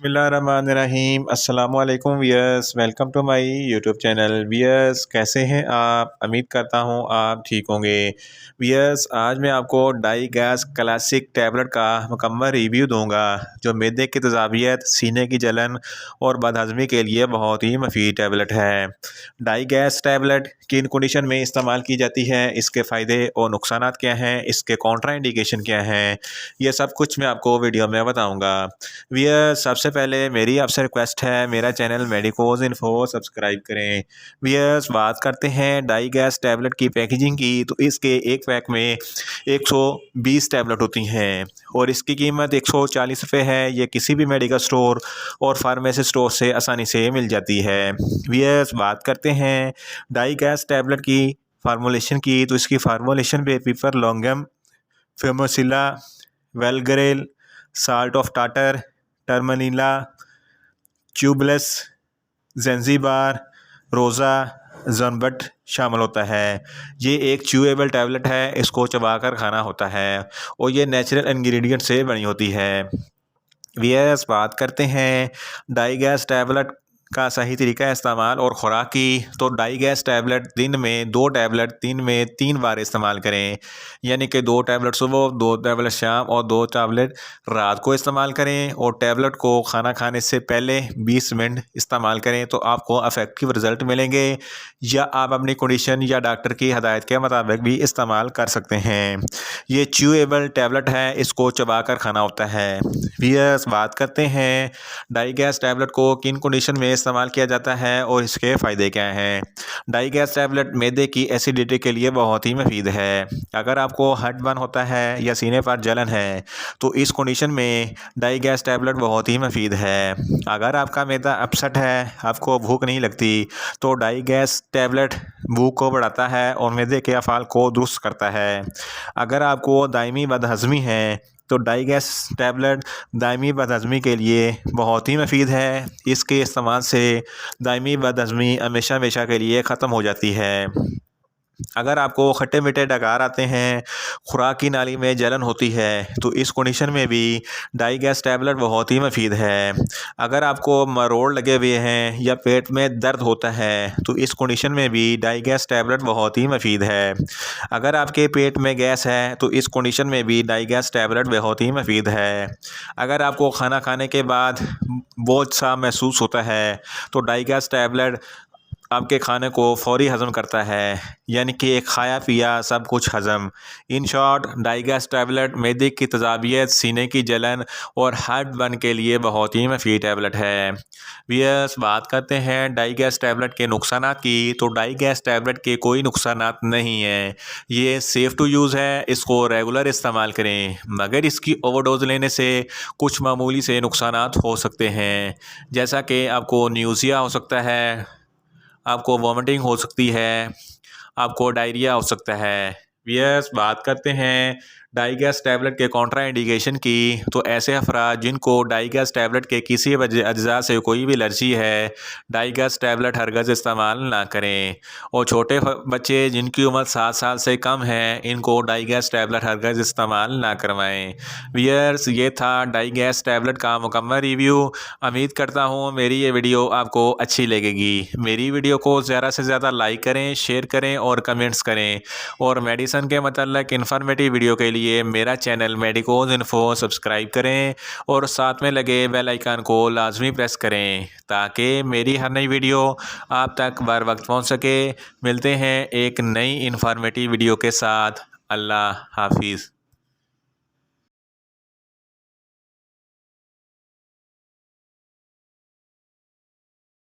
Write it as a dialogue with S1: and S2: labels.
S1: बिस्मिल्लाहिर्रहमानिर्रहीम अस्सलामु अलैकुम viewers, welcome to my YouTube channel. Viewers, कैसे हैं आप? उम्मीद करता हूं आप ठीक होंगे। वियर्स, आज मैं आपको डाई गैस क्लासिक टैबलेट का मुकम्मल रिव्यू दूंगा जो मैदे की तेज़ाबियत, सीने की जलन और बदहज़मी के लिए बहुत ही मुफीद टैबलेट है। डाई गैस टैबलेट किन कंडीशन में इस्तेमाल की जाती है, इसके फ़ायदे और नुकसानात क्या हैं, इसके कॉन्ट्रा इंडिकेशन क्या हैं, ये सब कुछ मैं आपको वीडियो में बताऊँगा। वियर, सबसे पहले मेरी आपसे रिक्वेस्ट है, मेरा चैनल मेडिकोज इन्फो सब्सक्राइब करें। वियर्स, बात करते हैं डाई गैस टैबलेट की पैकेजिंग की, तो इसके एक पैक में 120 टैबलेट होती हैं और इसकी कीमत 140 रुपये है। ये किसी भी मेडिकल स्टोर और फार्मेसी स्टोर से आसानी से मिल जाती है। वियर्स, बात करते हैं डाई गैस टैबलेट की फार्मूलेशन की, तो इसकी फार्मूलेशन पे पीपर लॉन्गम, फेमोसिला, वेलग्रेल, साल्ट ऑफ टाटर, टर्मनीला, ट्यूबलेस, ज़ंजीबार, रोज़ा, ज़नबट शामिल होता है। ये एक च्यूएबल टैबलेट है, इसको चबाकर खाना होता है और ये नेचुरल इंग्रेडिएंट से बनी होती है। वियर्स, बात करते हैं डाई गैस टैबलेट का सही तरीका इस्तेमाल और ख़ुराक की, तो डाई गैस टैबलेट दिन में 2 टैबलेट दिन में 3 बार इस्तेमाल करें, यानी कि 2 टैबलेट सुबह, 2 टैबलेट शाम और 2 टैबलेट रात को इस्तेमाल करें और टैबलेट को खाना खाने से पहले 20 मिनट इस्तेमाल करें तो आपको इफेक्टिव रिज़ल्ट मिलेंगे। या आप अपनी कंडीशन या डॉक्टर की हदायत के मुताबिक भी इस्तेमाल कर सकते हैं। ये च्यूएबल टैबलेट है, इसको चबाकर खाना होता है। वियर्स, बात करते हैं डाई गैस टैबलेट को किन कंडीशन में इस्तेमाल किया जाता है और इसके फ़ायदे क्या हैं। डाई गैस टैबलेट मैदे की एसिडिटी के लिए बहुत ही मुफीद है। अगर आपको हर्टबर्न होता है या सीने पर जलन है तो इस कंडीशन में डाई गैस टैबलेट बहुत ही मुफीद है। अगर आपका मैदा अपसेट है, आपको भूख नहीं लगती, तो डाई गैस टैबलेट भूख को बढ़ाता है और मैदे के अफ़ाल को दुरुस्त करता है। अगर आपको दायमी बदहज़मी है तो डाई गैस टैबलेट दायमी बदहज़मी के लिए बहुत ही मुफीद है। इसके इस्तेमाल से दायमी बदहज़मी हमेशा हमेशा के लिए ख़त्म हो जाती है। अगर आपको खट्टे मीठे डकार आते हैं, खुराक की नाली में जलन होती है, तो इस कंडीशन में भी डाई गैस टैबलेट बहुत ही मुफीद है। अगर आपको मरोड़ लगे हुए हैं या पेट में दर्द होता है तो इस कंडीशन में भी डाई गैस टैबलेट बहुत ही मुफीद है। अगर आपके पेट में गैस है तो इस कंडीशन में भी डाई गैस टैबलेट बहुत ही मुफीद है। अगर आपको खाना खाने के बाद बोझ सा महसूस होता है तो डाई गैस टैबलेट आपके खाने को फ़ौरी हज़म करता है, यानी कि खाया पिया सब कुछ हज़म। इन शॉर्ट, डाई गैस टैबलेट मैदे की तेज़ाबियत, सीने की जलन और हार्टबर्न के लिए बहुत ही मुफीद टैबलेट है। वियर्स, बात करते हैं डाई गैस टैबलेट के नुकसानात की, तो डाई गैस टैबलेट के कोई नुकसानात नहीं हैं। ये सेफ़ टू यूज़ है, इसको रेगुलर इस्तेमाल करें, मगर इसकी ओवरडोज लेने से कुछ मामूली से नुकसानात हो सकते हैं, जैसा कि आपको न्यूज़िया हो सकता है, आपको वॉमिटिंग हो सकती है, आपको डायरिया हो सकता है। वियर्स, बात करते हैं डाई गैस टैबलेट के कॉन्ट्रा इंडिकेशन की, तो ऐसे अफराद जिनको डाई गैस टैबलेट के किसी अज्जा से कोई भी एलर्जी है, डाई गैस टैबलेट हरगज़ इस्तेमाल ना करें। और छोटे बच्चे जिनकी उम्र 7 साल से कम है, इनको डाई गैस टैबलेट हरगज़ इस्तेमाल ना करवाएं। वियर्स, ये था डाई गैस टैबलेट का मुकम्मल रिव्यू। उम्मीद करता हूँ मेरी ये वीडियो आपको अच्छी लगेगी। मेरी वीडियो को ज़्यादा से ज़्यादा लाइक करें, शेयर करें और कमेंट्स करें। और मेडिसन के मतलब इन्फॉर्मेटिव वीडियो के लिए मेरा चैनल मेडिकोज इन्फो सब्सक्राइब करें और साथ में लगे बेल आइकन को लाजमी प्रेस करें ताकि मेरी हर नई वीडियो आप तक बर वक्त पहुंच सके। मिलते हैं एक नई इन्फॉर्मेटिव वीडियो के साथ। अल्लाह हाफिज़।